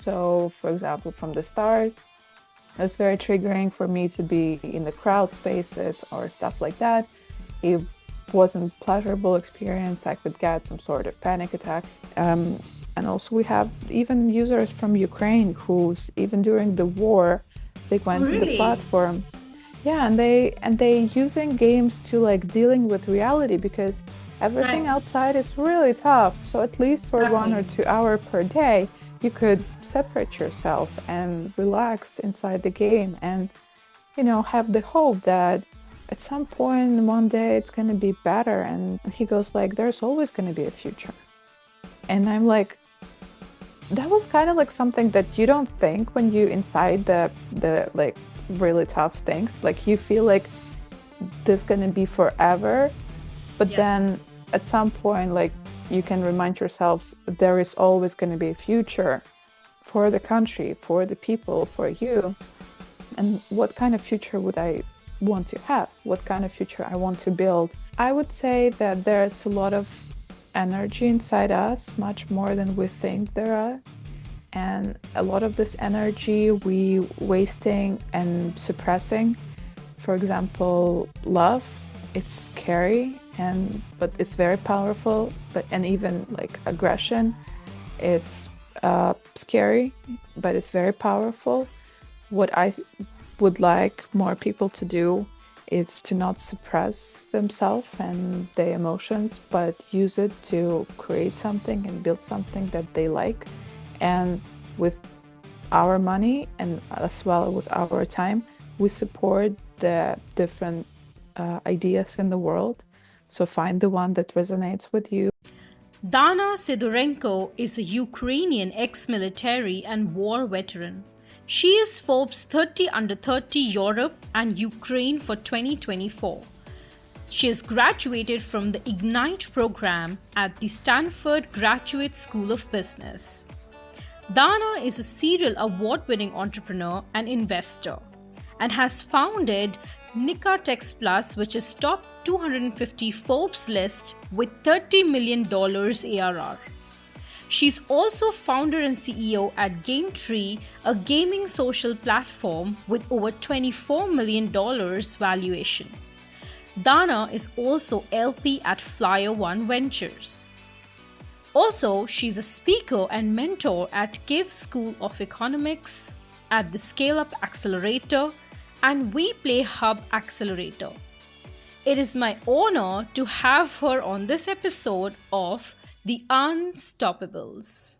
So, for example, from the start, it's very triggering for me to be in the crowd spaces or stuff like that. It wasn't pleasurable experience. I could get some sort of panic attack. And also we have even users from Ukraine who's even during the war, they Oh, went to the really? platform. Yeah, and they using games to like dealing with reality because everything Right. outside is really tough. So at least for one or Exactly. 2 hours per day, you could separate yourself and relax inside the game and have the hope that at some point one day it's going to be better. And he goes like, there's always going to be a future. And I'm like, that was kind of like something that you don't think when you inside the like really tough things. Like you feel like this going to be forever, but Yeah. then at some point like you can remind yourself there is always going to be a future for the country, for the people, for you. And what kind of future would I want to have? What kind of future I want to build? I would say that there's a lot of energy inside us, much more than we think there are. And a lot of this energy we wasting and suppressing. For example, love, it's scary and but it's very powerful. But and even like aggression, it's scary, but it's very powerful. What I would like more people to do is to not suppress themselves and their emotions, but use it to create something and build something that they like. And with our money and as well with our time, we support the different ideas in the world. So find the one that resonates with you. Dana Sydorenko is a Ukrainian ex military and war veteran. She is Forbes 30 Under 30 Europe and Ukraine for 2024. She has graduated from the Ignite program at the Stanford Graduate School of Business. Dana is a serial award winning entrepreneur and investor and has founded Nicarex Plus, which is top 250 Forbes list with $30 million ARR. She's also founder and CEO at GameTree, a gaming social platform with over $24 million valuation. Dana is also LP at Flyer One Ventures. Also, she's a speaker and mentor at Give School of Economics, at the Scale Up Accelerator, and We Play Hub Accelerator. It is my honor to have her on this episode of The Unstoppables.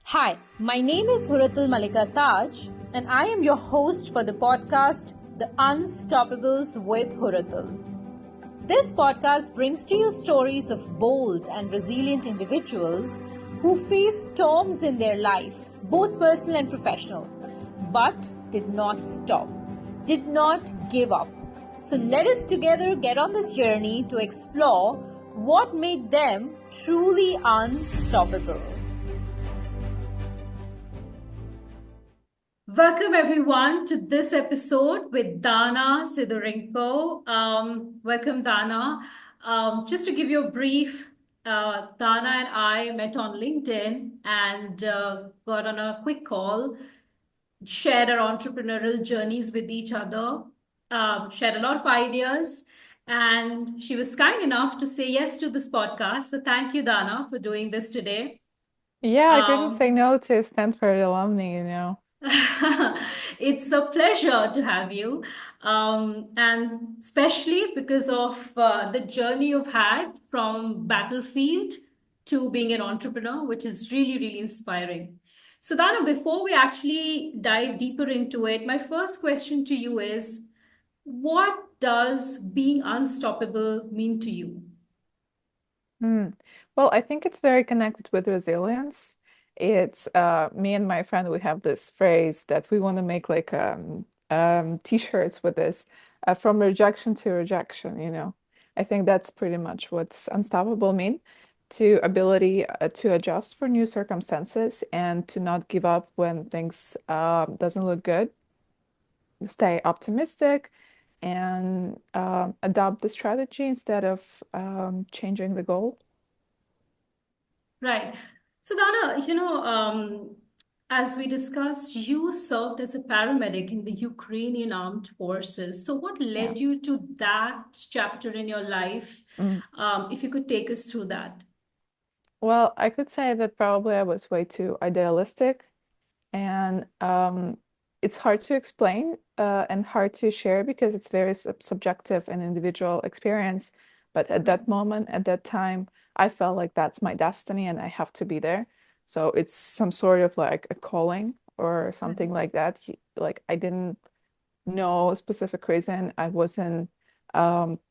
Hi, my name is Hurratul Maleka Taj, and I am your host for the podcast The Unstoppables with Hurratul. This podcast brings to you stories of bold and resilient individuals who face storms in their life, both personal and professional, but did not stop, did not give up. So let us together get on this journey to explore what made them truly unstoppable. Welcome everyone to this episode with Dana Sydorenko. Welcome, Dana. Just to give you a brief, Dana and I met on LinkedIn and got on a quick call, shared our entrepreneurial journeys with each other, shared a lot of ideas, and she was kind enough to say yes to this podcast. So thank you, Dana, for doing this today. Yeah, I couldn't say Um, no to Stanford alumni. It's a pleasure to have you, and especially because of the journey you've had from battlefield to being an entrepreneur, which is really, really inspiring. So, Dana, before we actually dive deeper into it, my first question to you is, what does being unstoppable mean to you? Mm. Well, I think it's very connected with resilience. It's me and my friend, we have this phrase that we want to make like t-shirts with this from rejection to rejection. I think that's pretty much what's unstoppable mean to ability to adjust for new circumstances and to not give up when things doesn't look good, stay optimistic and adopt the strategy instead of changing the goal. Right. So, Dana, As we discussed, you served as a paramedic in the Ukrainian Armed Forces. So, what Yeah. led you to that chapter in your life? Mm. If you could take us through that. Well, I could say that probably I was way too idealistic, and it's hard to explain and hard to share because it's very subjective and individual experience. But at Right. that moment, at that time, I felt like that's my destiny and I have to be there. So it's some sort of like a calling or Right. something like that. Like I didn't know a specific reason. I wasn't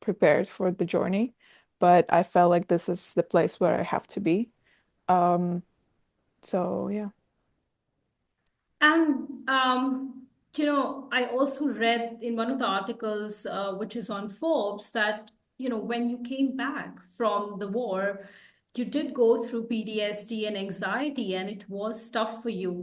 prepared for the journey, but I felt like this is the place where I have to be. Um, so yeah. And, I also read in one of the articles, which is on Forbes, that, when you came back from the war, you did go through PTSD and anxiety, and it was tough for you.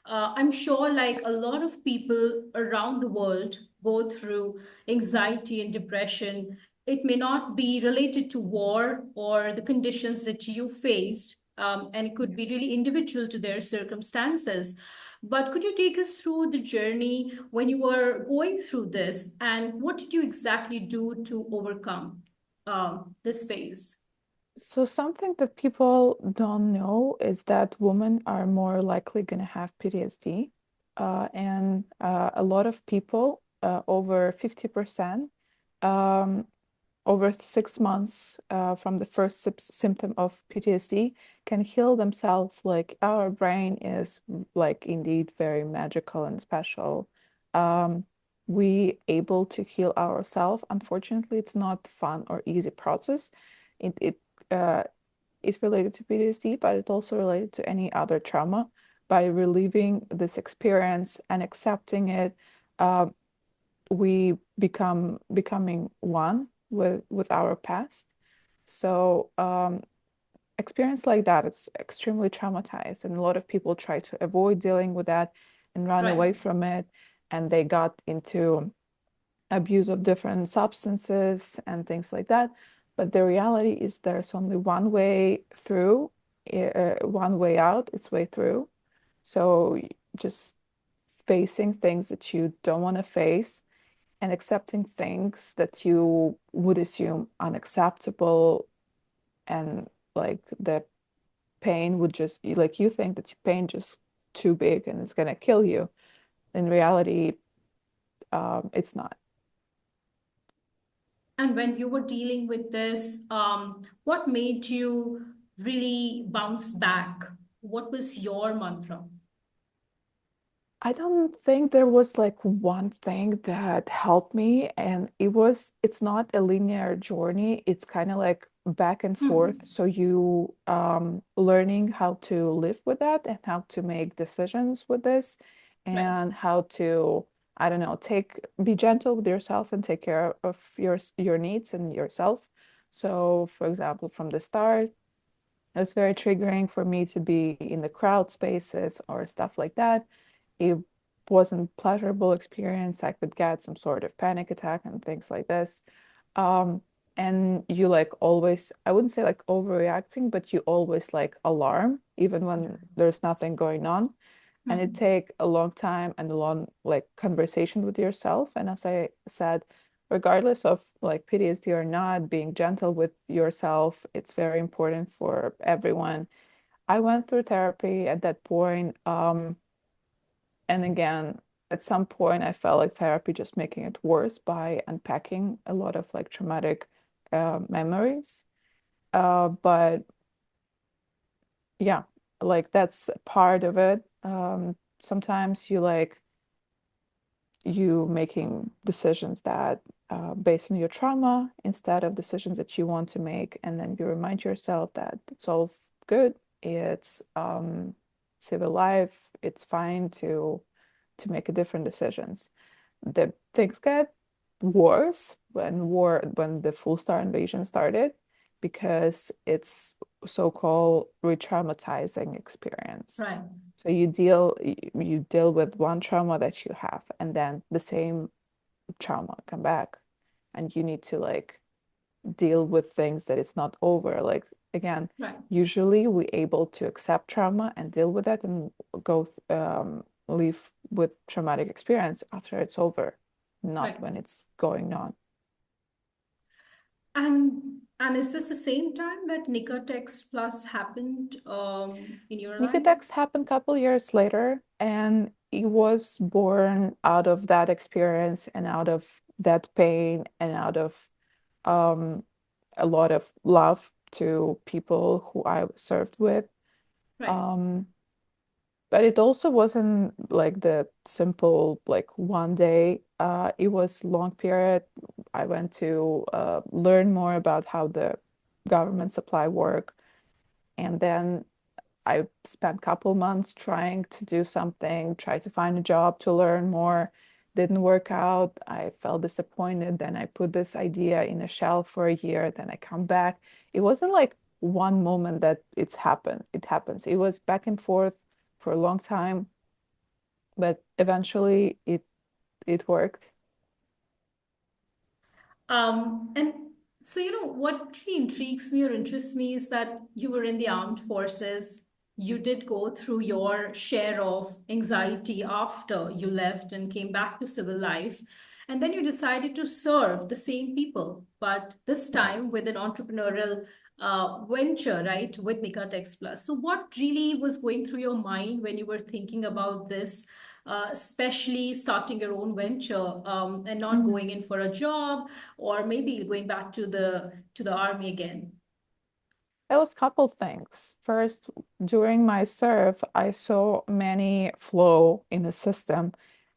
I'm sure, like a lot of people around the world go through anxiety and depression. It may not be related to war or the conditions that you faced, and it could be really individual to their circumstances. But could you take us through the journey when you were going through this, and what did you exactly do to overcome this phase? So something that people don't know is that women are more likely going to have PTSD. And a lot of people, over 50%, um, over 6 months from the first symptom of PTSD, can heal themselves. Like our brain is like indeed very magical and special. Um, we able to heal ourselves. Unfortunately, it's not fun or easy process. It uh, is related to PTSD, but it's also related to any other trauma. By relieving this experience and accepting it, uh, we becoming one with our past. So experience like that, it's extremely traumatized, and a lot of people try to avoid dealing with that and run Right. away from it, and they got into abuse of different substances and things like that. But the reality is there's only one way through, one way out, it's way through. So just facing things that you don't want to face and accepting things that you would assume unacceptable, and like the pain would just like you think that your pain just too big and it's gonna kill you. In reality, it's not. And when you were dealing with this, what made you really bounce back? What was your mantra? I don't think there was like one thing that helped me, and it's not a linear journey. It's kind of like back and forth. Hmm. So you learning how to live with that and how to make decisions with this Right. and how to, I don't know, be gentle with yourself and take care of your needs and yourself. So for example, from the start, it was very triggering for me to be in the crowd spaces or stuff like that. It wasn't pleasurable experience. I could get some sort of panic attack and things like this. Um, and you like always, I wouldn't say like overreacting, but you always like alarm even when there's nothing going on. And it Hmm. take a long time and a long like conversation with yourself. And as I said, regardless of like PTSD or not, being gentle with yourself, it's very important for everyone. I went through therapy at that point. And again, at some point, I felt like therapy just making it worse by unpacking a lot of like traumatic memories. But yeah, like that's part of it. Sometimes you making decisions that based on your trauma instead of decisions that you want to make, and then you remind yourself that it's all good. It's civil life. It's fine to make a different decisions. The things get worse when the full star invasion started because it's so-called re-traumatizing experience. Right. So you deal with one trauma that you have, and then the same trauma come back, and you need to like deal with things that it's not over. Like again, Right. usually we're able to accept trauma and deal with it and live with traumatic experience after it's over, not Right. when it's going on. And is this the same time that Nicatex Plus happened in your life? Nicodex happened a couple years later, and it was born out of that experience and out of that pain and out of um, a lot of love to people who I served with. Right. Um, but it also wasn't like the simple like one day. It was long period. I went to learn more about how the government supply work, and then I spent a couple months trying to do something, try to find a job to learn more. Didn't work out. I felt disappointed. Then I put this idea in a shelf for a year. Then I come back. It wasn't like one moment that it's happened. It happens. It was back and forth for a long time, but eventually it worked. And so, what really intrigues me or interests me is that you were in the armed forces. You did go through your share of anxiety after you left and came back to civil life. And then you decided to serve the same people, but this Yeah. time with an entrepreneurial venture, right, with Nicatex Plus. So, what really was going through your mind when you were thinking about this, especially starting your own venture and not Mhm. going in for a job or maybe going back to the army again? There was a couple things. First, during my serve, I saw many flaw in the system,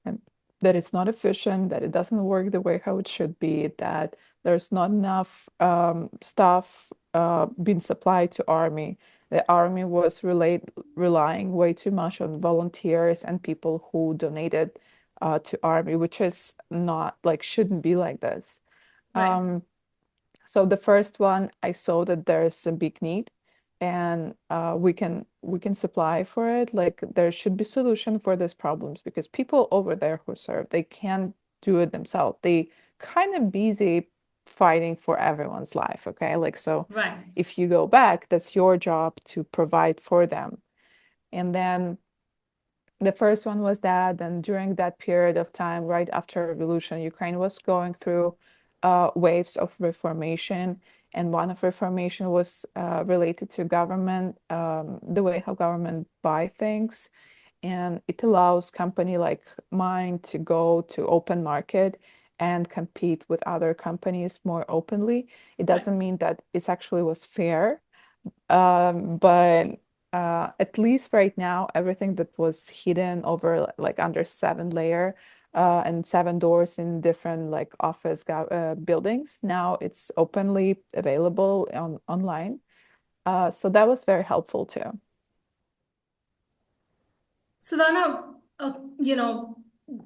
and that it's not efficient, that it doesn't work the way how it should be, that there's not enough stuff being supplied to army. The army was relying way too much on volunteers and people who donated to army, which is not like shouldn't be like this. Right. Um, so the first one, I saw that there's a big need, and we can supply for it. Like there should be solution for these problems because people over there who serve, they can't do it themselves. They kind of busy fighting for everyone's life. Okay, like so, Right. if you go back, that's your job to provide for them. And then the first one was that, and during that period of time, right after revolution, Ukraine was going through waves of reformation, and one of reformation was related to government, the way how government buy things, and it allows company like mine to go to open market and compete with other companies more openly. It Right. doesn't mean that it's actually was fair, but at least right now, everything that was hidden over like under 7 layer and 7 doors in different like office buildings, now it's openly available online. So that was very helpful too. So Dana,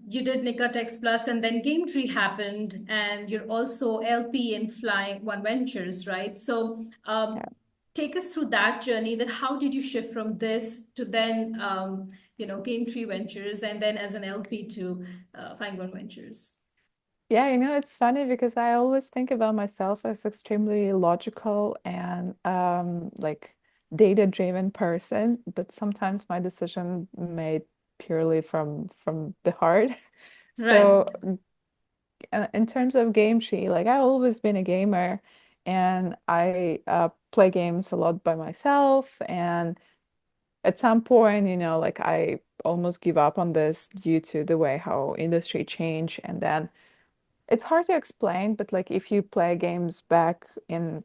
you did Nicatex Plus and then GameTree happened, and you're also LP in Flying One Ventures, right? So Yeah. take us through that journey. That how did you shift from this to then GameTree Ventures and then as an LP to Flying One Ventures? Yeah, it's funny because I always think about myself as extremely logical and like data-driven person, but sometimes my decision made purely from the heart. Right. So in terms of game tree, like I've always been a gamer, and I play games a lot by myself. And at some point, like I almost give up on this due to the way how industry change, and then it's hard to explain, but like if you play games back in,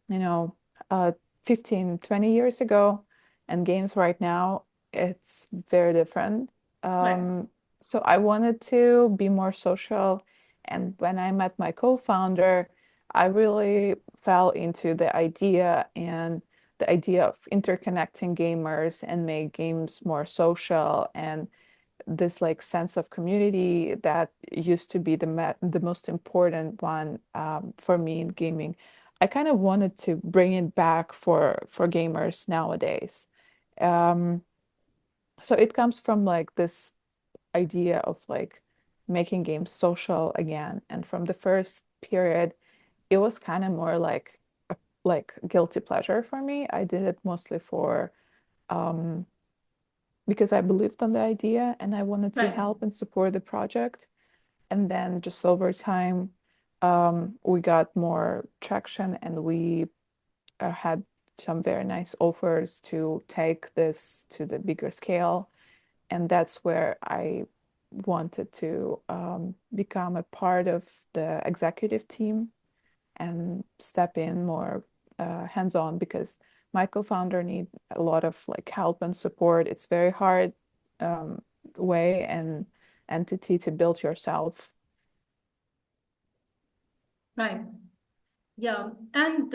you know, uh 15, 20 years ago and games right now, it's very different. Right. Um, so I wanted to be more social. And when I met my co-founder, I really fell into the idea of interconnecting gamers and make games more social, and this like sense of community that used to be the most important one for me in gaming. I kind of wanted to bring it back for gamers nowadays. Um, so it comes from like this idea of like making games social again. And from the first period, it was kind of more like like guilty pleasure for me. I did it mostly for um, because I believed on the idea and I wanted to Right. help and support the project. And then just over time, we got more traction and we had some very nice offers to take this to the bigger scale. And that's where I wanted to become a part of the executive team and step in more hands-on because my co-founder need a lot of like help and support. It's very hard um, way and entity to build yourself. Right. Yeah, and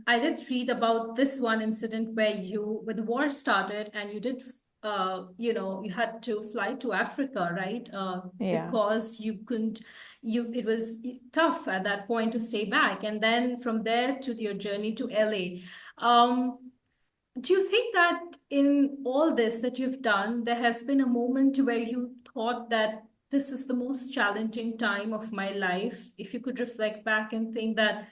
I did read about this one incident where when the war started and you did, you had to fly to Africa, right? Yeah. Because it was tough at that point to stay back. And then from there to your journey to LA. Do you think that in all this that you've done, there has been a moment where you thought that this is the most challenging time of my life? If you could reflect back and think that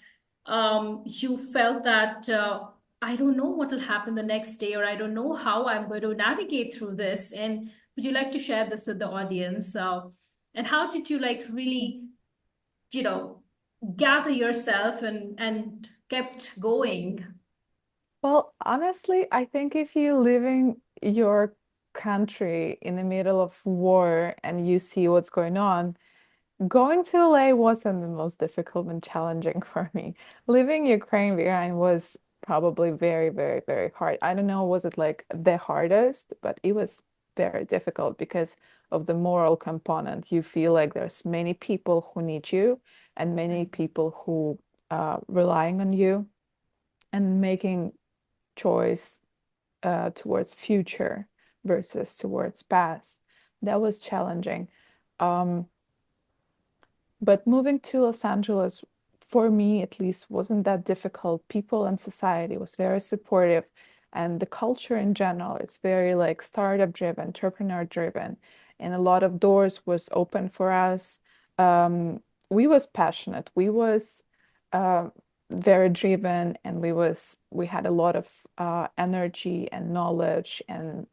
you felt that I don't know what will happen the next day, or I don't know how I'm going to navigate through this. And would you like to share this with the audience? And how did you like really, you know, gather yourself and kept going? Well, honestly, I think if you live in your country in the middle of war and you see what's going on, going to LA wasn't the most difficult and challenging for me. Leaving Ukraine behind was probably very, very, very hard. I don't know, was it like the hardest, but it was very difficult because of the moral component. You feel like there's many people who need you and many people who relying on you and making choice towards future versus towards past. That was challenging. Um, but moving to Los Angeles, for me at least, wasn't that difficult. People and society was very supportive, and the culture in general, it's very like startup driven, entrepreneur driven, and a lot of doors was open for us. We was passionate. We was uh, very driven, and we had a lot of energy and knowledge and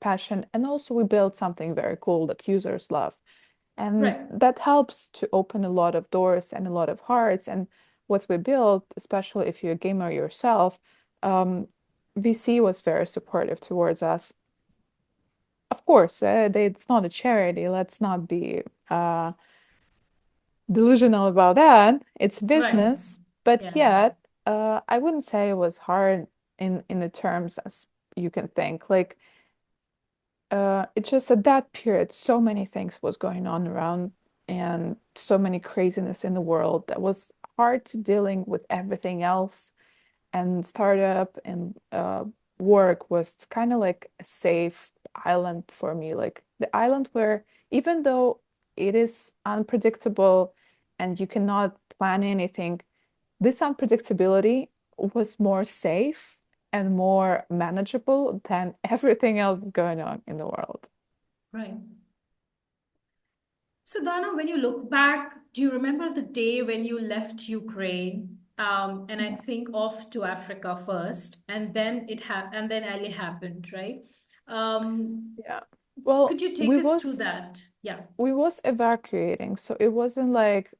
passion, and also we built something very cool that users love. And Right. that helps to open a lot of doors and a lot of hearts. And what we built, especially if you're a gamer yourself, VC was very supportive towards us. Of course, it's not a charity. Let's not be uh, delusional about that. It's Right. business, but Yes. yet, I wouldn't say it was hard in the terms as you can think. Like it's just at that period, so many things was going on around and so many craziness in the world that was hard to dealing with everything else. And startup and work was kind of like a safe island for me, like the island where even though it is unpredictable and you cannot plan anything, this unpredictability was more safe and more manageable than everything else going on in the world. Right. So, Dana, when you look back, do you remember the day when you left Ukraine? And I Yeah. think off to Africa first, and then and then Ali happened, right? Um, Yeah. could Well, you take us through that? Yeah. we was evacuating, so it wasn't like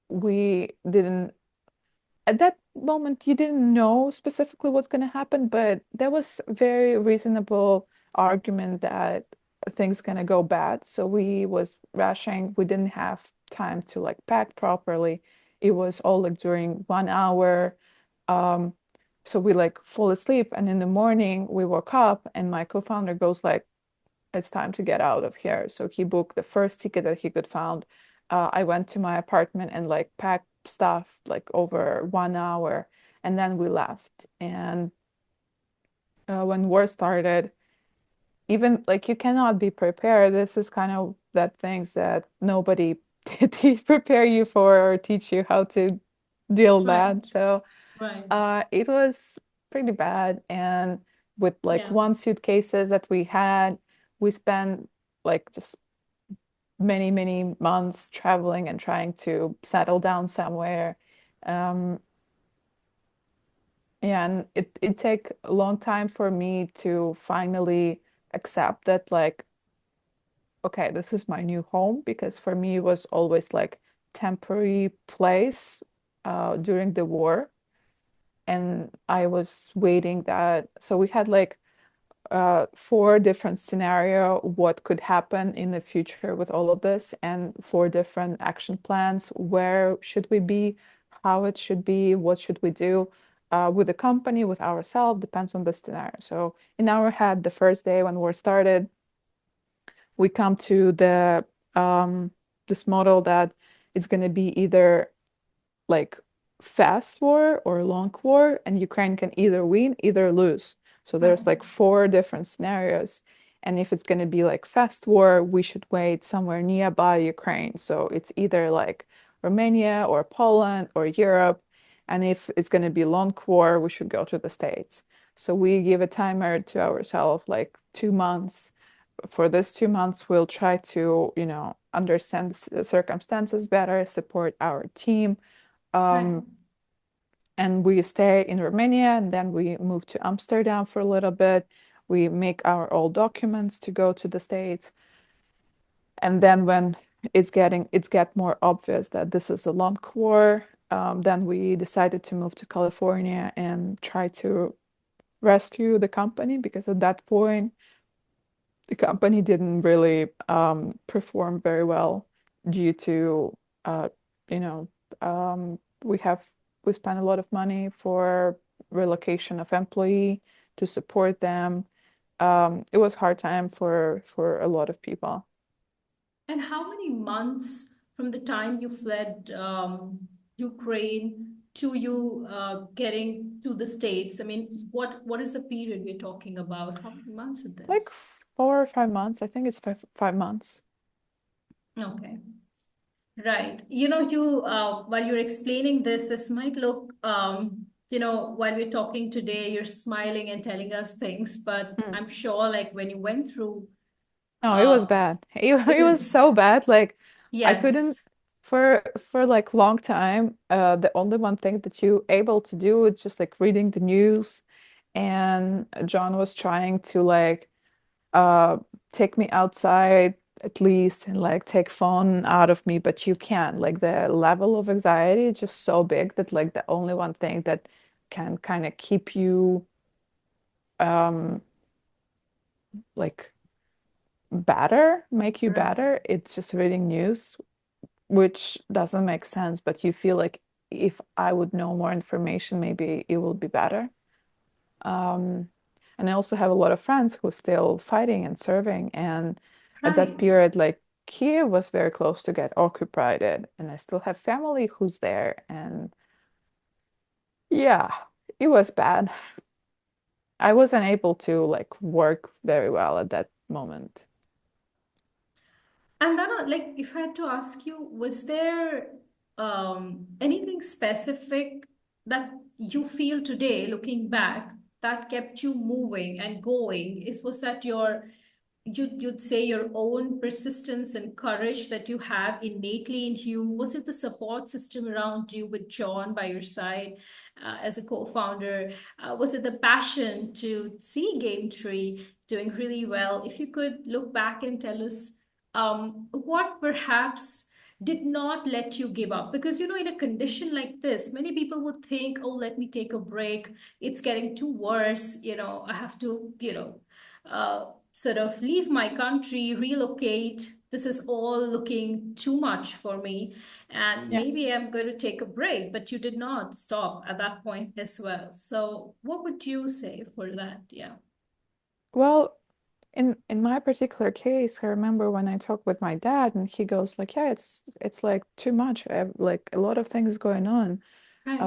we didn't at that moment you didn't know specifically what's going to happen, but there was very reasonable argument that things going to go bad. So we was rushing. We didn't have time to like pack properly. It was all like during 1 hour. Um, so we like fall asleep, and in the morning we woke up, and my co-founder goes like, "It's time to get out of here." So he booked the first ticket that he could find. I went to my apartment and like packed stuff like over 1 hour, and then we left. And when war started, even like you cannot be prepared. This is kind of that things that nobody did prepare you for or teach you how to deal Right. that. So Right. it was pretty bad. And with like Yeah. one suitcases that we had, we spent like just many, many months traveling and trying to settle down somewhere. Um, Yeah, and it take a long time for me to finally accept that, like, okay, this is my new home, because for me it was always like temporary place during the war, and I was waiting that. So we had like four different scenario what could happen in the future with all of this, and four different action plans. Where should we be? How it should be? What should we do? With the company, with ourselves, depends on the scenario. So in our head, the first day when we started, we come to the this model that it's going to be either like fast war or long war, and Ukraine can either win, either lose. So Right. there's like four different scenarios. And if it's going to be like fast war, we should wait somewhere nearby Ukraine. So it's either like Romania or Poland or Europe. And if it's going to be long war, we should go to the States. So we give a timer to ourselves, like 2 months. For this 2 months, we'll try to, understand the circumstances better, support our team, Right. um, and we stay in Romania, and then we move to Amsterdam for a little bit. We make our all documents to go to the States. And then when it's get more obvious that this is a long war, then we decided to move to California and try to rescue the company, because at that point the company didn't really perform very well due to uh, you know we have we spent a lot of money for relocation of employee to support them. It was hard time for a lot of people. And how many months from the time you fled Ukraine to you getting to the States? I mean, what is the period we're talking about? How many months is Like this? 4 or 5 months. I think it's five months. Okay. Right. You while you're explaining this, this might look, while we're talking today, you're smiling and telling us things, but Mm. I'm sure, like when you went through, No, it was uh, bad. It it was is, so bad. Like I couldn't yes, for like long time. The only one thing that you able to do is just like reading the news. And John was trying to like uh take me outside at least, and like take phone out of me, but you can't. Like the level of anxiety is just so big that like the only one thing that can kind of keep you um like better, make you right, better, it's just reading news, which doesn't make sense, but you feel like if I would know more information, maybe it would be better. Um, and I also have a lot of friends who are still fighting and serving. And at that right. period, like Kiev was very close to get occupied, and I still have family who's there. And yeah, it was bad. I wasn't able to like work very well at that moment. And then, like, if I had to ask you, was there anything specific that you feel today, looking back, that kept you moving and going? Was that you'd say your own persistence and courage that you have innately in you? Was it the support system around you with John by your side as a co-founder? Was it the passion to see GameTree doing really well? If you could look back and tell us what perhaps did not let you give up, because in a condition like this, many people would think, oh, let me take a break, it's getting too worse, I have to sort of leave my country, relocate. This is all looking too much for me. And Yeah. maybe I'm going to take a break, but you did not stop at that point as well. So, what would you say for that? Yeah. Well, in my particular case, I remember when I talked with my dad, and he goes like, "Yeah, it's like too much. I have, like a lot of things going on. Right.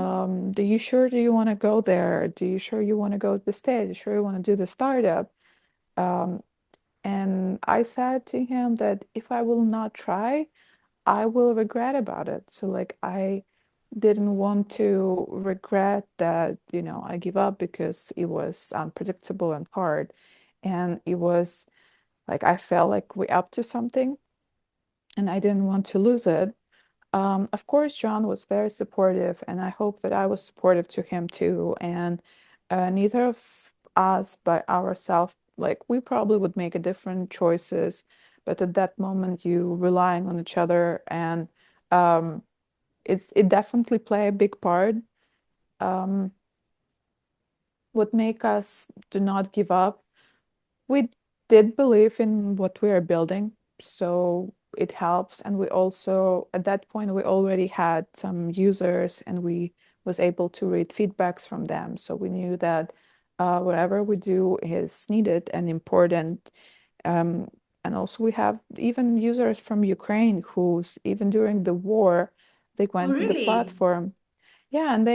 Do you want to go there? Do you sure you want to go to the States? You sure you want to do the startup?" Um, and I said to him that if I will not try, I will regret about it. So like I didn't want to regret that, I give up, because it was unpredictable and hard. And it was like I felt like we up to something, and I didn't want to lose it. Of course, John was very supportive, and I hope that I was supportive to him too. And neither of us by ourselves, like we probably would make a different choices, but at that moment, you relying on each other, and um, it definitely play a big part. Um, would make us do not give up. We did believe in what we are building, so it helps. And we also, at that point, we already had some users and we was able to read feedbacks from them. So we knew that whatever we do is needed and important. Um, and also we have even users from Ukraine who's even during the war, they Oh, went to the really? platform, yeah, and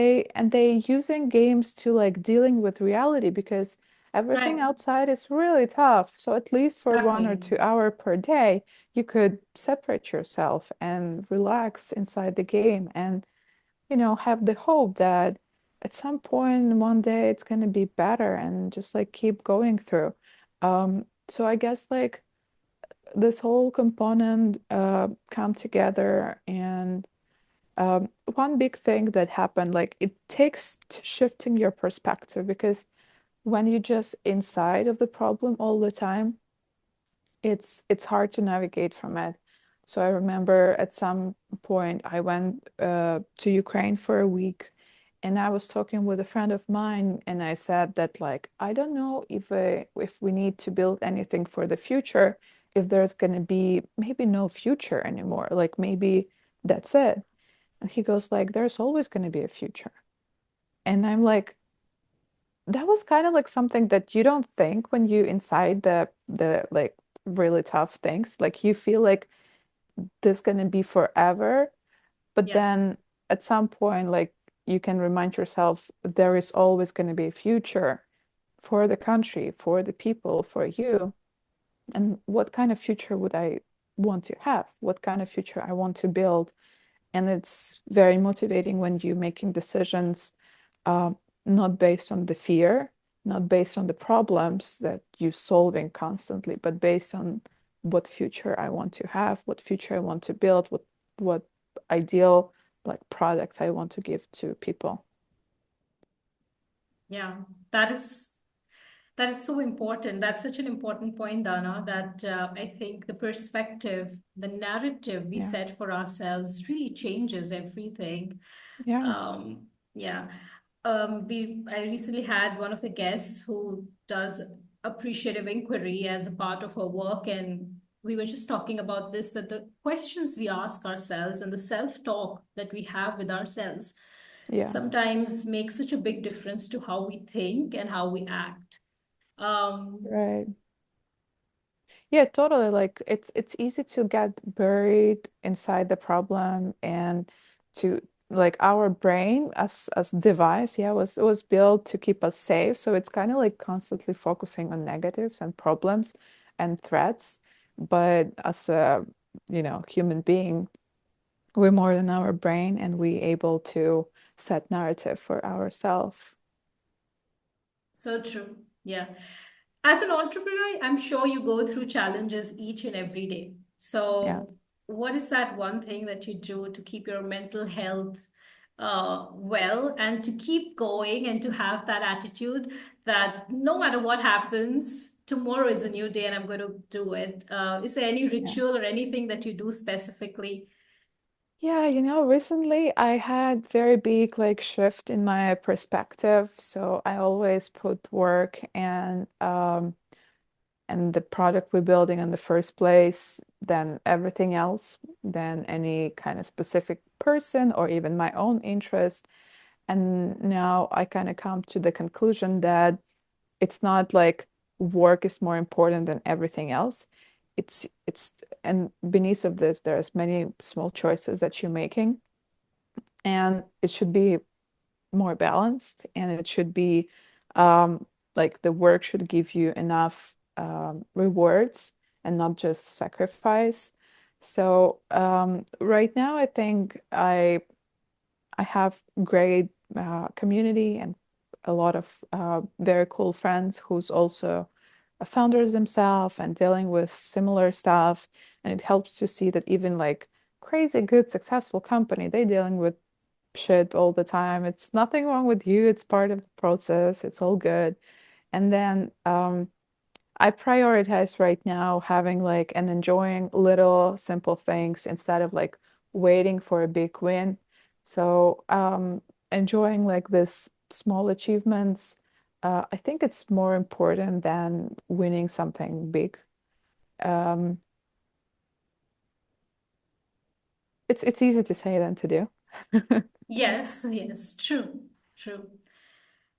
they using games to like dealing with reality because everything Right. outside is really tough. So at least for one or Exactly. 2 hour per day, you could separate yourself and relax inside the game and, have the hope that at some point one day it's gonna be better and just like keep going through. So I guess like this whole component come together and one big thing that happened, like it takes shifting your perspective because when you're just inside of the problem all the time, it's hard to navigate from it. So I remember at some point I went to Ukraine for a week, and I was talking with a friend of mine, and I said that like I don't know if we need to build anything for the future, if there's gonna be maybe no future anymore, like maybe that's it. And he goes like, there's always going to be a future. And I'm like, that was kind of like something that you don't think when you inside the like really tough things. Like you feel like this going to be forever, but Yeah. then at some point, like you can remind yourself there is always going to be a future for the country, for the people, for you. And what kind of future would I want to have? What kind of future I want to build? And it's very motivating when you're making decisions uh, not based on the fear, not based on the problems that you're solving constantly, but based on what future I want to have, what future I want to build, what ideal like product I want to give to people. Yeah. That is That is so important. That's such an important point, Dana, that I think the perspective, the narrative we Yeah. set for ourselves really changes everything. Yeah. Um, yeah. I recently had one of the guests who does appreciative inquiry as a part of her work, and we were just talking about this, that the questions we ask ourselves and the self-talk that we have with ourselves Yeah. sometimes make such a big difference to how we think and how we act. Um, Right. Yeah, totally. Like it's easy to get buried inside the problem and to like our brain as device, yeah, was built to keep us safe. So it's kind of like constantly focusing on negatives and problems and threats. But as a, human being, we're more than our brain and we able to set narrative for ourselves. so true. Yeah. As an entrepreneur, I'm sure you go through challenges each and every day. Yeah. So, what is that one thing that you do to keep your mental health well and to keep going and to have that attitude that no matter what happens, tomorrow is a new day and I'm going to do it? Is there any Yeah. ritual or anything that you do specifically? Yeah, recently I had very big like shift in my perspective. So I always put work and the product we're building in the first place, then everything else, than any kind of specific person or even my own interest. And now I kind of come to the conclusion that it's not like work is more important than everything else. It's and beneath of this, there's many small choices that you're making, and it should be more balanced, and it should be like the work should give you enough rewards and not just sacrifice. So right now, I think I have great community and a lot of very cool friends who's also founders themselves and dealing with similar stuff. And it helps to see that even like crazy good, successful company. They're dealing with shit all the time. It's nothing wrong with you. It's part of the process. It's all good. And then I prioritize right now having like and enjoying little simple things instead of like waiting for a big win. So enjoying like this small achievements, I think it's more important than winning something big. Um, it's easy to say than to do. Yes, yes, true, true.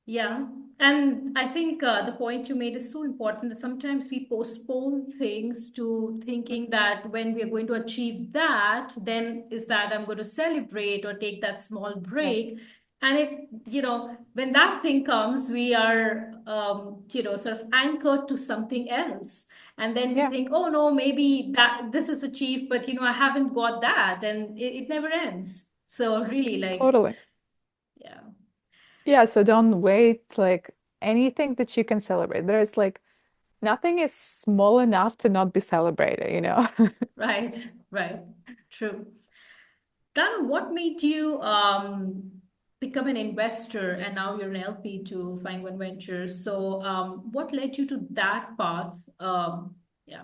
Yeah, and I think the point you made is so important that sometimes we postpone things to thinking that when we are going to achieve that, then is that I'm going to celebrate or take that small Yeah. break. And when that thing comes, we are, sort of anchored to something else. And then we Yeah, think, oh no, maybe that this is achieved, but I haven't got that, and it never ends. So really, like, totally. yeah, Yeah, so don't wait like anything that you can celebrate. There's like nothing is small enough to not be celebrated, you know? right, right, true. Dana, what made you become an investor and now you're an LP to Find One Ventures? So, what led you to that path? Yeah,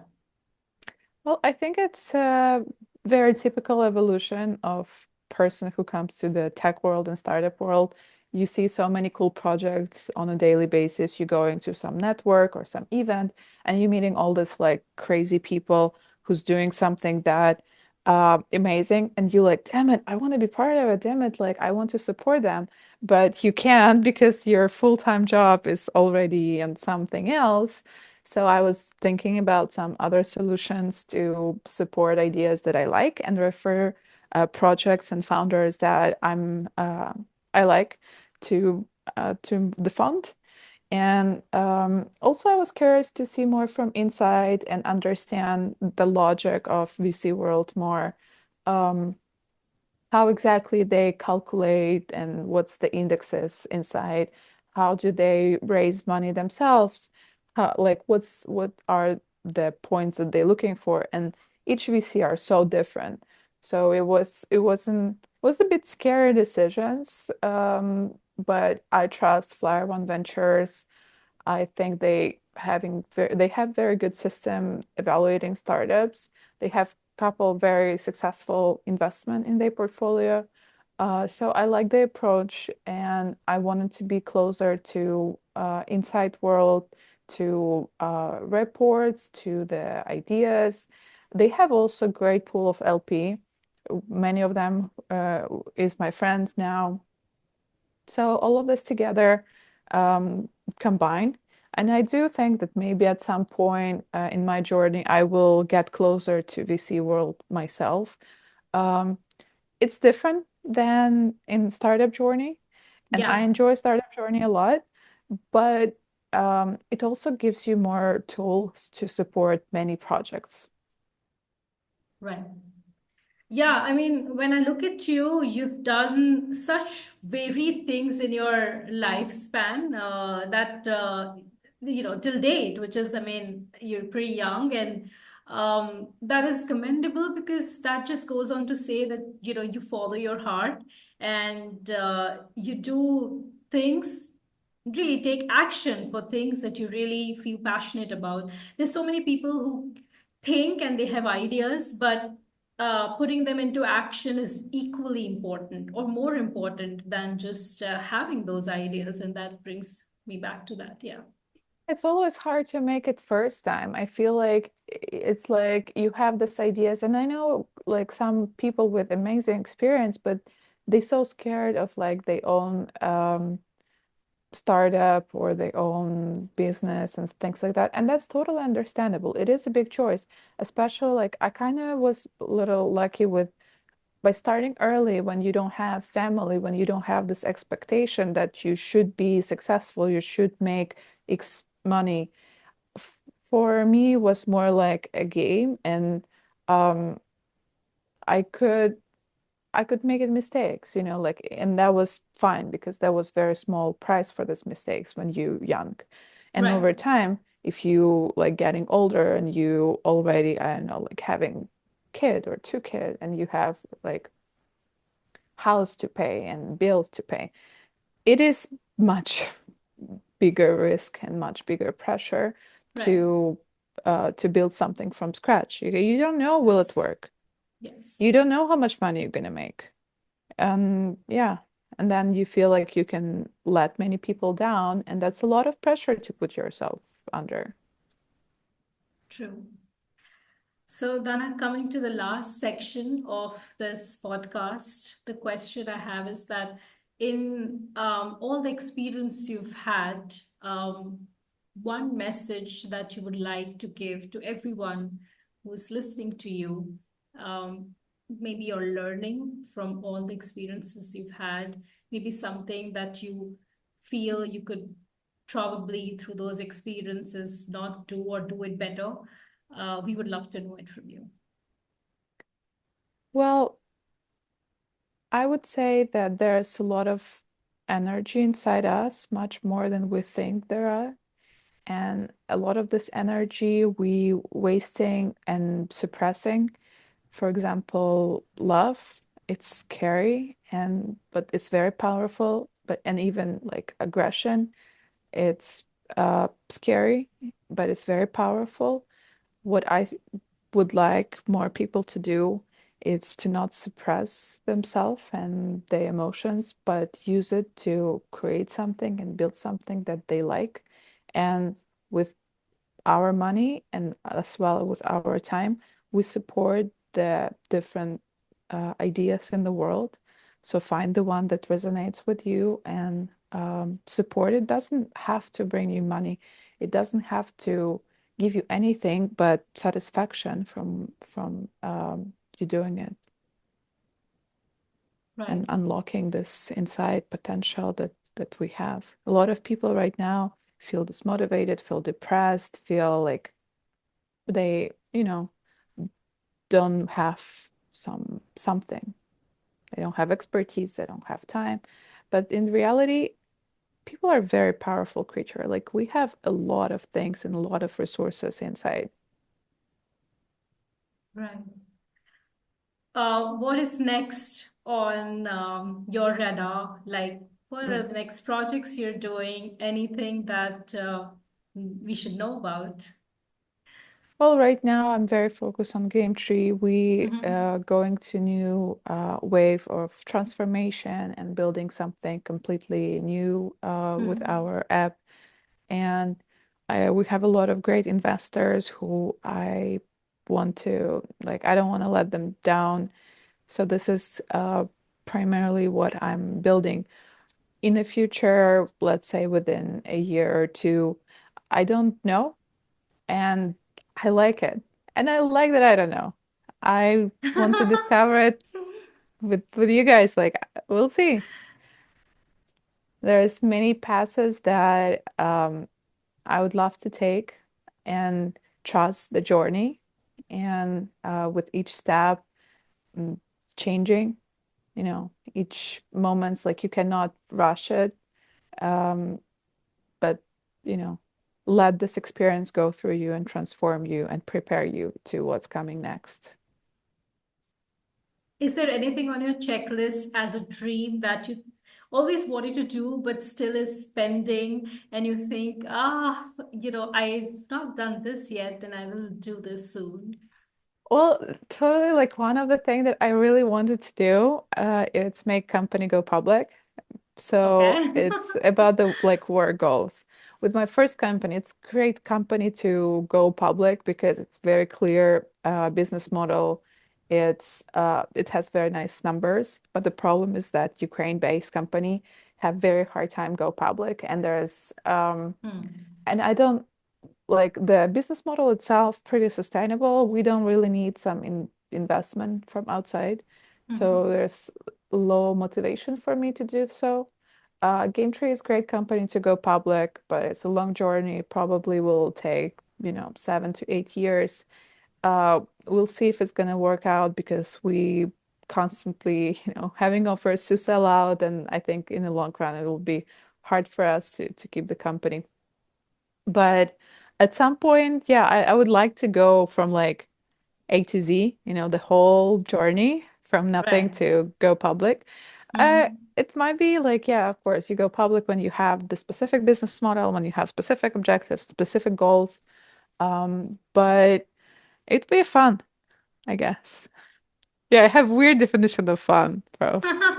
Well, I think it's a very typical evolution of person who comes to the tech world and startup world. You see so many cool projects on a daily basis. You go into some network or some event and you're meeting all this like crazy people who's doing something that amazing. And you're like, damn it, I want to be part of it. Damn it, like I want to support them. But you can't because your full-time job is already in something else. So I was thinking about some other solutions to support ideas that I like and refer projects and founders that I like to the fund. And also, I was curious to see more from inside and understand the logic of VC world more. Um, how exactly they calculate and what's the indexes inside, how do they raise money themselves, how, like what are the points that they're looking for, and each VC are so different. So it was a bit scary decisions, but I trust Flyer One Ventures. I think they have very good system evaluating startups. They have couple very successful investment in their portfolio. So I like the approach, and I wanted to be closer to inside world, to reports, to the ideas. They have also great pool of LP. Many of them is my friends now. So all of this together um, combined. And I do think that maybe at some point in my journey, I will get closer to VC world myself. Um, it's different than in startup journey, and I yeah, enjoy startup journey a lot, but it also gives you more tools to support many projects. right. Yeah, I mean, when I look at you, you've done such varied things in your lifespan that, till date, which is, I mean, you're pretty young, and that is commendable because that just goes on to say that, you follow your heart and you do things, really take action for things that you really feel passionate about. There's so many people who think and they have ideas, but putting them into action is equally important or more important than just having those ideas. And that brings me back to that. Yeah. It's always hard to make it first time. I feel like it's like you have this ideas, and I know like some people with amazing experience, but they're so scared of like their own startup or their own business and things like that. And that's totally understandable. It is a big choice, especially like I kind of was a little lucky with by starting early when you don't have family, when you don't have this expectation that you should be successful, you should make X money. For me, it was more like a game, and um, I could I could make it mistakes, like, and that was fine because that was very small price for these mistakes when you young. And Right. over time, if you like getting older and you already, I don't know, like having kid or two kid and you have like house to pay and bills to pay, it is much bigger risk and much bigger pressure Right. to build something from scratch. You don't know will it Yes. work. Yes. You don't know how much money you're gonna make. Yeah. And then you feel like you can let many people down, and that's a lot of pressure to put yourself under. True. So, Dana, coming to the last section of this podcast, the question I have is that in all the experience you've had, one message that you would like to give to everyone who's listening to you, um, maybe you're learning from all the experiences you've had, maybe something that you feel you could probably through those experiences not do or do it better. We would love to know it from you. Well, I would say that there's a lot of energy inside us, much more than we think there are. And a lot of this energy we wasting and suppressing. For example, love, it's scary and but it's very powerful. But and even like aggression, it's scary, but it's very powerful. What I would like more people to do is to not suppress themselves and their emotions, but use it to create something and build something that they like. And with our money and as well with our time, we support the different ideas in the world. So find the one that resonates with you and support. It doesn't have to bring you money. It doesn't have to give you anything but satisfaction from you doing it Right. and unlocking this inside potential that we have. A lot of people right now feel dismotivated, feel depressed, feel like they, don't have something. They don't have expertise, they don't have time. But in reality, people are very powerful creature. Like we have a lot of things and a lot of resources inside. Right. What is next on your radar? Like, what are Mm. the next projects you're doing? Anything that we should know about? Well, right now I'm very focused on GameTree. We Mm-hmm. going to new wave of transformation and building something completely new with Hmm. our app. And we have a lot of great investors who I want to like. I don't want to let them down. So this is primarily what I'm building. In the future, let's say within a year or two, I don't know, and I like it. And I like that I don't know. I want to discover it with you guys. Like we'll see. There's many passes that I would love to take and trust the journey. And with each step mm, changing, each moment's like you cannot rush it. Um, but, you know, let this experience go through you and transform you and prepare you to what's coming next. Is there anything on your checklist as a dream that you always wanted to do, but still is pending, and you think, I've not done this yet, and I will do this soon? Well, totally like one of the things that I really wanted to do, it's make company go public. So Okay. it's about the like work goals. With my first company, it's great company to go public because it's very clear business model. It has very nice numbers, but the problem is that Ukraine-based company have very hard time go public, and Hmm. and I don't like the business model itself pretty sustainable. We don't really need some investment from outside, so Hmm. there's low motivation for me to do so. GameTree is a great company to go public, but it's a long journey. Probably will take, 7 to 8 years. We'll see if it's gonna work out because we constantly, having offers to sell out, and I think in the long run it will be hard for us to keep the company. But at some point, yeah, I would like to go from like A to Z, the whole journey from nothing Right. to go public. Mm-hmm. It might be like, yeah, of course, you go public when you have the specific business model, when you have specific objectives, specific goals. But it'd be fun, I guess. Yeah, I have weird definition of fun, both. So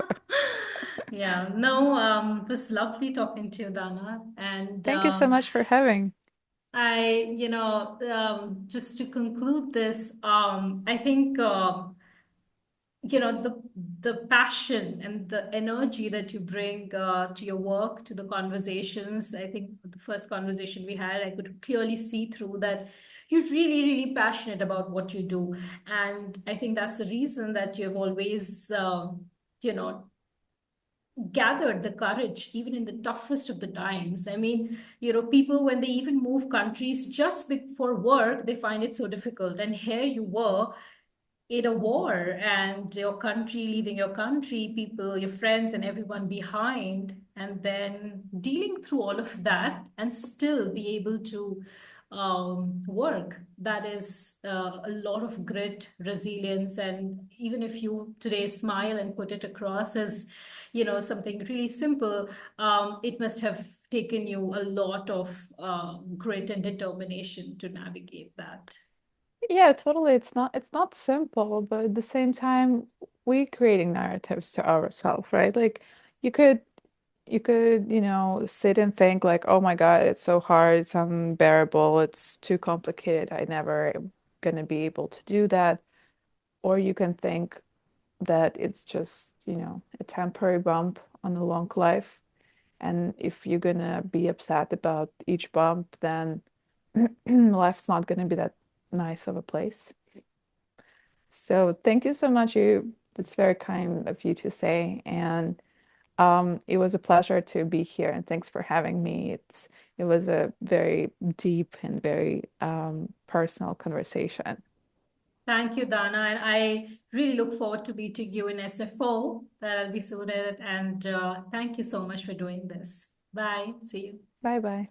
Yeah, no, it was lovely talking to you, Dana. And thank you so much for having. just to conclude this, I think, the passion and the energy that you bring to your work, to the conversations. I think the first conversation we had, I could clearly see through that you're really, really passionate about what you do. And I think that's the reason that you've always, you know, gathered the courage even in the toughest of the times. I mean, people, when they even move countries just for work, they find it so difficult. And here you were in a war, and your country, leaving your country, people, your friends and everyone behind, and then dealing through all of that and still be able to work. That is a lot of grit, resilience. And even if you today smile and put it across as something really simple, it must have taken you a lot of grit and determination to navigate that. Yeah, totally. It's not simple, but at the same time, we creating narratives to ourselves, right? Like you could you could, sit and think like, oh my God, it's so hard, it's unbearable, it's too complicated, I never am gonna be able to do that. Or you can think that it's just, a temporary bump on a long life. And if you're gonna be upset about each bump, then life's not gonna be that nice of a place. So thank you so much. It's very kind of you to say. And it was a pleasure to be here, and thanks for having me. It was a very deep and very personal conversation. Thank you, Dana. And I really look forward to meeting you in SFO. That'll be soon. And thank you so much for doing this. Bye. See you. Bye bye.